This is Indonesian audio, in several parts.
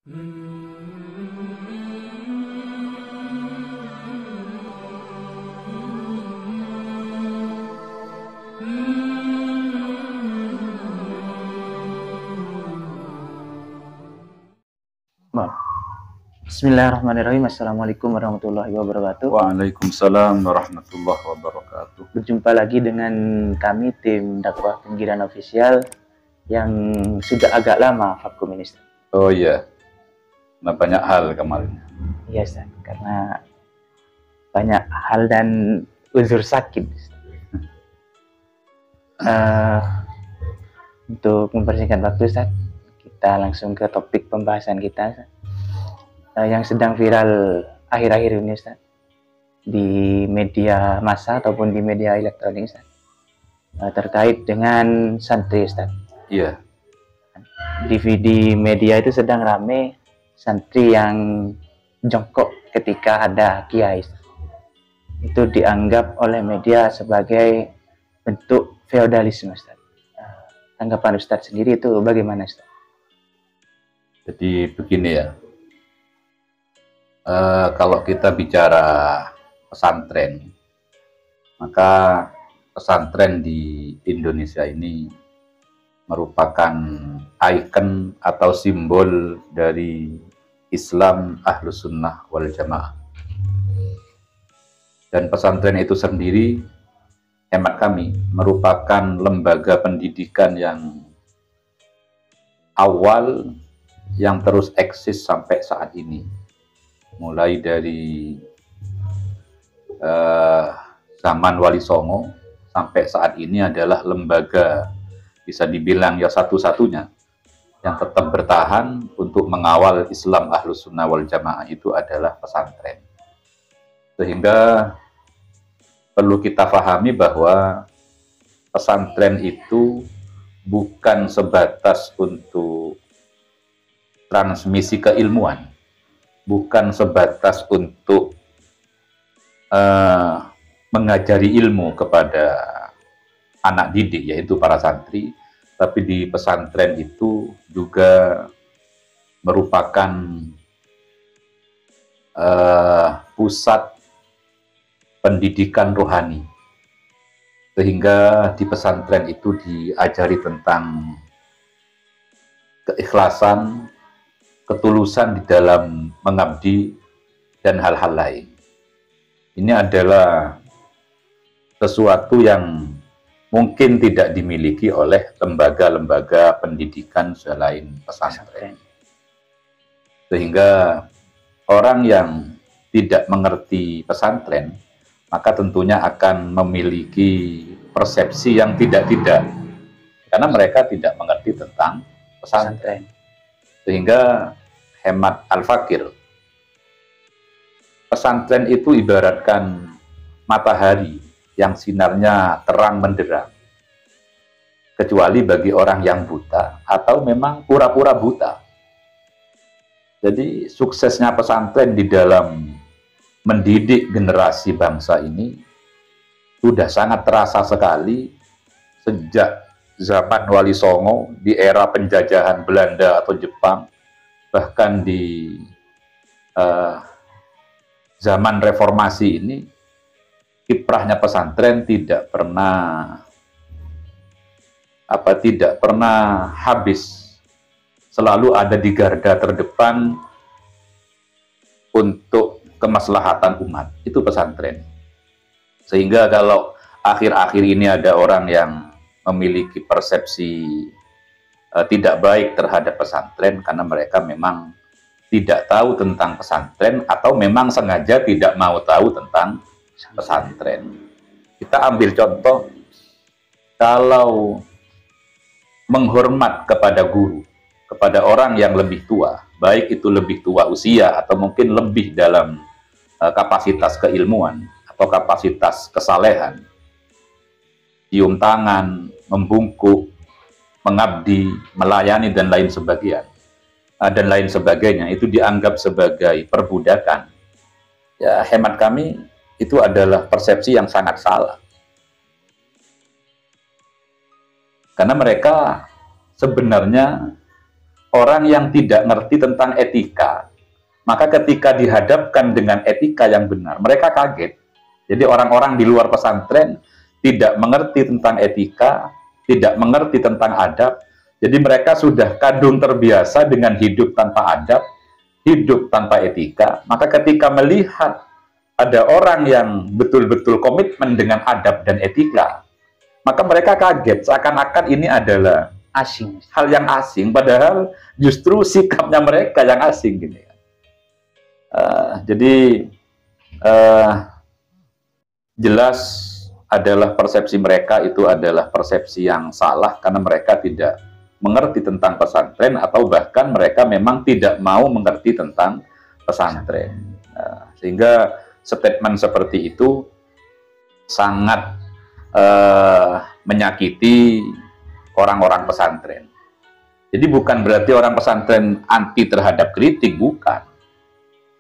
Bismillahirrahmanirrahim. Assalamualaikum warahmatullahi wabarakatuh. Waalaikumsalam warahmatullahi wabarakatuh. Berjumpa lagi dengan kami tim dakwah pinggiran official yang sudah agak lama vakum ini. Oh iya, nah, banyak hal kemarin. Iya, Ustaz, karena banyak hal dan uzur sakit. Untuk mempersingkat waktu, Ustaz, kita langsung ke topik pembahasan kita, Ustaz. Yang sedang viral akhir-akhir ini, Ustaz, di media massa ataupun di media elektronik, Ustaz, terkait dengan santri, Ustaz. Iya. Di media itu sedang rame santri yang jongkok ketika ada kiai, Ustaz. Itu dianggap oleh media sebagai bentuk feodalisme, Ustaz. Tanggapan Ustaz sendiri itu bagaimana, Ustaz? Jadi begini ya. Kalau kita bicara pesantren, maka pesantren di Indonesia ini merupakan ikon atau simbol dari Islam Ahlus Sunnah wal Jamaah. Dan pesantren itu sendiri, hemat kami, merupakan lembaga pendidikan yang awal yang terus eksis sampai saat ini. Mulai dari zaman Wali Songo sampai saat ini adalah lembaga bisa dibilang ya satu-satunya yang tetap bertahan untuk mengawal Islam Ahlus Sunnah wal Jamaah itu adalah pesantren. Sehingga perlu kita pahami bahwa pesantren itu bukan sebatas untuk transmisi keilmuan, bukan sebatas untuk mengajari ilmu kepada anak didik, yaitu para santri, tapi di pesantren itu juga merupakan pusat pendidikan rohani. Sehingga di pesantren itu diajari tentang keikhlasan, ketulusan di dalam mengabdi, dan hal-hal lain. Ini adalah sesuatu yang mungkin tidak dimiliki oleh lembaga-lembaga pendidikan selain pesantren. Sehingga orang yang tidak mengerti pesantren, maka tentunya akan memiliki persepsi yang tidak-tidak, karena mereka tidak mengerti tentang pesantren. Sehingga hemat Al-Fakir, pesantren itu ibaratkan matahari yang sinarnya terang menderang, kecuali bagi orang yang buta atau memang pura-pura buta. Jadi suksesnya pesantren di dalam mendidik generasi bangsa ini sudah sangat terasa sekali sejak zaman Wali Songo, di era penjajahan Belanda atau Jepang, bahkan di zaman reformasi ini, kiprahnya pesantren tidak pernah habis, selalu ada di garda terdepan untuk kemaslahatan umat. Itu pesantren. Sehingga kalau akhir-akhir ini ada orang yang memiliki persepsi tidak baik terhadap pesantren karena mereka memang tidak tahu tentang pesantren atau memang sengaja tidak mau tahu tentang pesantren. Kita ambil contoh, kalau menghormat kepada guru, kepada orang yang lebih tua, baik itu lebih tua usia atau mungkin lebih dalam kapasitas keilmuan atau kapasitas kesalehan, cium tangan, membungkuk, mengabdi, melayani, dan lain sebagainya, itu dianggap sebagai perbudakan. Ya, hemat kami, itu adalah persepsi yang sangat salah. Karena mereka sebenarnya orang yang tidak ngerti tentang etika. Maka ketika dihadapkan dengan etika yang benar, mereka kaget. Jadi orang-orang di luar pesantren tidak mengerti tentang etika, tidak mengerti tentang adab. Jadi mereka sudah kadung terbiasa dengan hidup tanpa adab, hidup tanpa etika. Maka ketika melihat ada orang yang betul-betul komitmen dengan adab dan etika, maka mereka kaget, seakan-akan ini adalah Asing. hal yang asing, padahal justru sikapnya mereka yang asing gini. Jadi jelas adalah persepsi mereka itu adalah persepsi yang salah karena mereka tidak mengerti tentang pesantren atau bahkan mereka memang tidak mau mengerti tentang pesantren. Sehingga statement seperti itu sangat menyakiti orang-orang pesantren. Jadi bukan berarti orang pesantren anti terhadap kritik, bukan.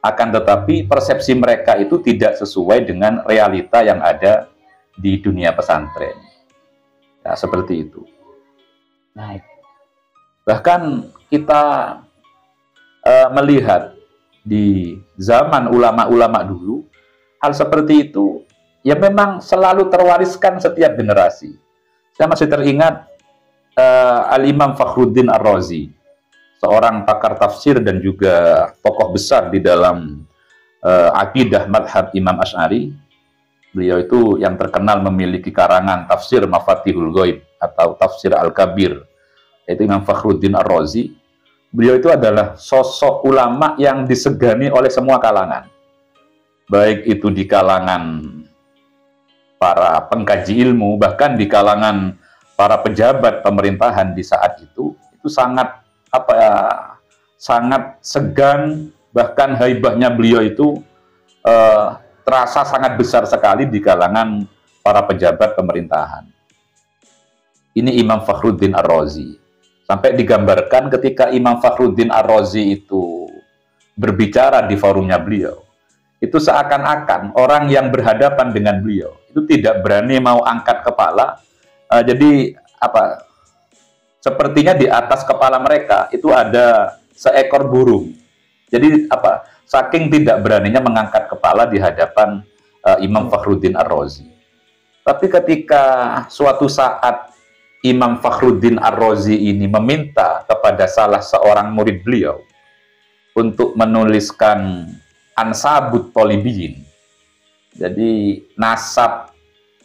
Akan tetapi persepsi mereka itu tidak sesuai dengan realita yang ada di dunia pesantren. Nah, seperti itu. Baik. Bahkan kita melihat di zaman ulama-ulama dulu, hal seperti itu ya memang selalu terwariskan setiap generasi. Saya masih teringat Al-Imam Fakhruddin Ar-Razi, seorang pakar tafsir dan juga tokoh besar di dalam akidah madhab Imam Asy'ari. Beliau itu yang terkenal memiliki karangan tafsir Mafatihul Ghaib atau tafsir Al-Kabir, yaitu Imam Fakhruddin Ar-Razi. Beliau itu adalah sosok ulama yang disegani oleh semua kalangan, baik itu di kalangan para pengkaji ilmu, bahkan di kalangan para pejabat pemerintahan di saat itu sangat sangat segan, bahkan haibahnya beliau itu terasa sangat besar sekali di kalangan para pejabat pemerintahan. Ini Imam Fakhruddin Ar-Razi. Sampai digambarkan ketika Imam Fakhruddin Ar-Razi itu berbicara di forumnya beliau, itu seakan-akan orang yang berhadapan dengan beliau itu tidak berani mau angkat kepala. Jadi sepertinya di atas kepala mereka itu ada seekor burung. Jadi saking tidak beraninya mengangkat kepala di hadapan Imam Fakhruddin Ar-Razi. Tapi ketika suatu saat Imam Fakhruddin Ar-Razi ini meminta kepada salah seorang murid beliau untuk menuliskan Ansabut Tholibiyin, jadi nasab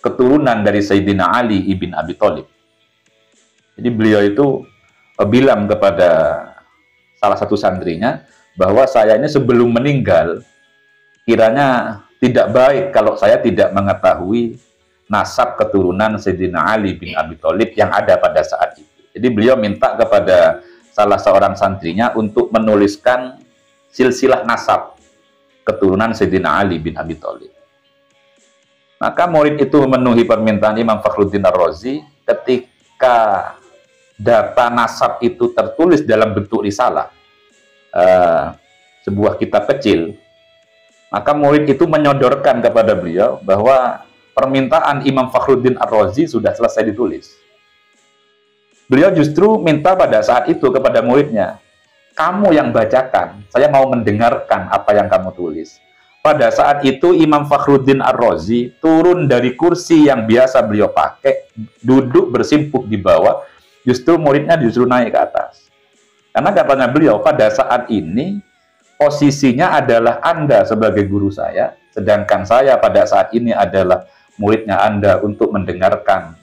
keturunan dari Sayyidina Ali ibn Abi Thalib. Jadi beliau itu bilang kepada salah satu santrinya bahwa saya ini sebelum meninggal kiranya tidak baik kalau saya tidak mengetahui nasab keturunan Sayyidina Ali bin Abi Thalib yang ada pada saat itu. Jadi beliau minta kepada salah seorang santrinya untuk menuliskan silsilah nasab keturunan Sayyidina Ali bin Abi Thalib. Maka murid itu memenuhi permintaan Imam Fakhruddin Ar-Razi. Ketika data nasab itu tertulis dalam bentuk risalah, sebuah kitab kecil, maka murid itu menyodorkan kepada beliau bahwa permintaan Imam Fakhruddin Ar-Razi sudah selesai ditulis. Beliau justru minta pada saat itu kepada muridnya, kamu yang bacakan, saya mau mendengarkan apa yang kamu tulis. Pada saat itu Imam Fakhruddin Ar-Razi turun dari kursi yang biasa beliau pakai, duduk bersimpuh di bawah, justru muridnya justru naik ke atas. Karena katanya beliau, pada saat ini posisinya adalah Anda sebagai guru saya, sedangkan saya pada saat ini adalah muridnya Anda untuk mendengarkan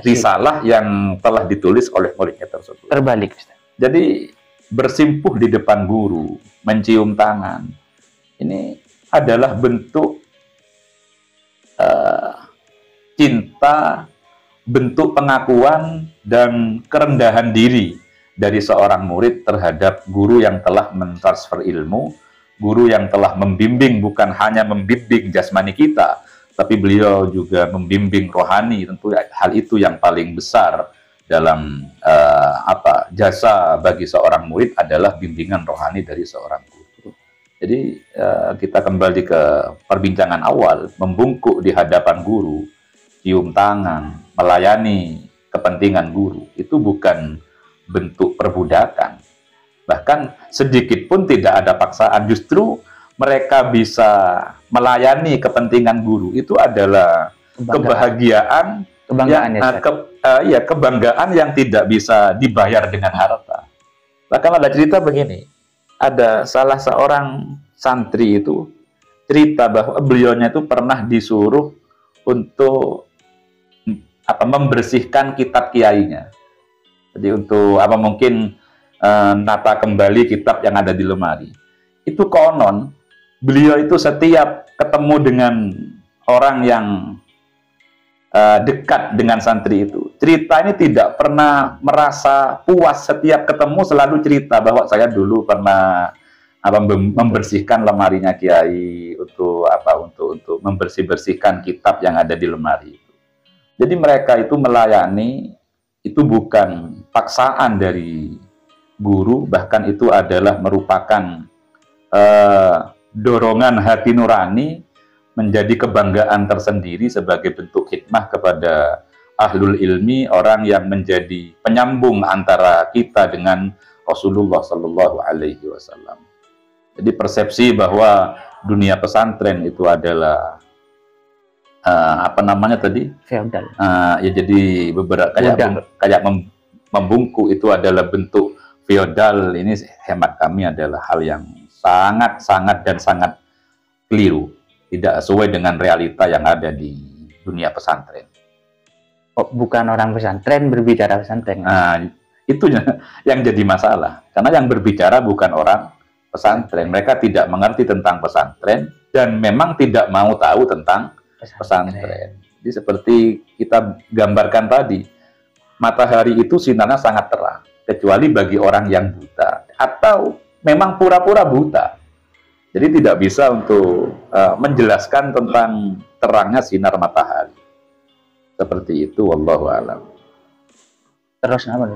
risalah yang telah ditulis oleh muridnya tersebut. Terbalik, Ustaz. Jadi bersimpuh di depan guru, mencium tangan, ini adalah bentuk cinta, bentuk pengakuan dan kerendahan diri dari seorang murid terhadap guru yang telah mentransfer ilmu, guru yang telah membimbing, bukan hanya membimbing jasmani kita, tapi beliau juga membimbing rohani. Tentu hal itu yang paling besar dalam jasa bagi seorang murid adalah bimbingan rohani dari seorang guru. Jadi kita kembali ke perbincangan awal, membungkuk di hadapan guru, cium tangan, melayani kepentingan guru, itu bukan bentuk perbudakan. Bahkan sedikit pun tidak ada paksaan, justru mereka bisa melayani kepentingan guru. Itu adalah kebahagiaan, kebanggaan yang tidak bisa dibayar dengan harta. Bahkan ada cerita begini, ada salah seorang santri itu cerita bahwa beliaunya itu pernah disuruh untuk membersihkan kitab kiainya. Jadi untuk mungkin nata kembali kitab yang ada di lemari. Itu konon beliau itu setiap ketemu dengan orang yang dekat dengan santri itu, cerita ini tidak pernah merasa puas. Setiap ketemu selalu cerita bahwa saya dulu pernah membersihkan lemarinya kiai untuk membersihkan kitab yang ada di lemari itu. Jadi mereka itu melayani, itu bukan paksaan dari guru, bahkan itu adalah merupakan dorongan hati nurani, menjadi kebanggaan tersendiri sebagai bentuk khidmah kepada ahlul ilmi, orang yang menjadi penyambung antara kita dengan Rasulullah Sallallahu Alaihi Wasallam. Jadi persepsi bahwa dunia pesantren itu adalah feodal. Ya jadi beberapa kayak membungku itu adalah bentuk feodal. Ini hemat kami adalah hal yang sangat dan sangat keliru, tidak sesuai dengan realita yang ada di dunia pesantren. Oh, bukan orang pesantren berbicara pesantren. Itu yang jadi masalah, karena yang berbicara bukan orang pesantren. Mereka tidak mengerti tentang pesantren dan memang tidak mau tahu tentang pesantren. Jadi seperti kita gambarkan tadi, matahari itu sinarnya sangat terang, kecuali bagi orang yang buta atau memang pura-pura buta. Jadi tidak bisa untuk menjelaskan tentang terangnya sinar matahari. Seperti itu, wallahu a'lam. Terus apa?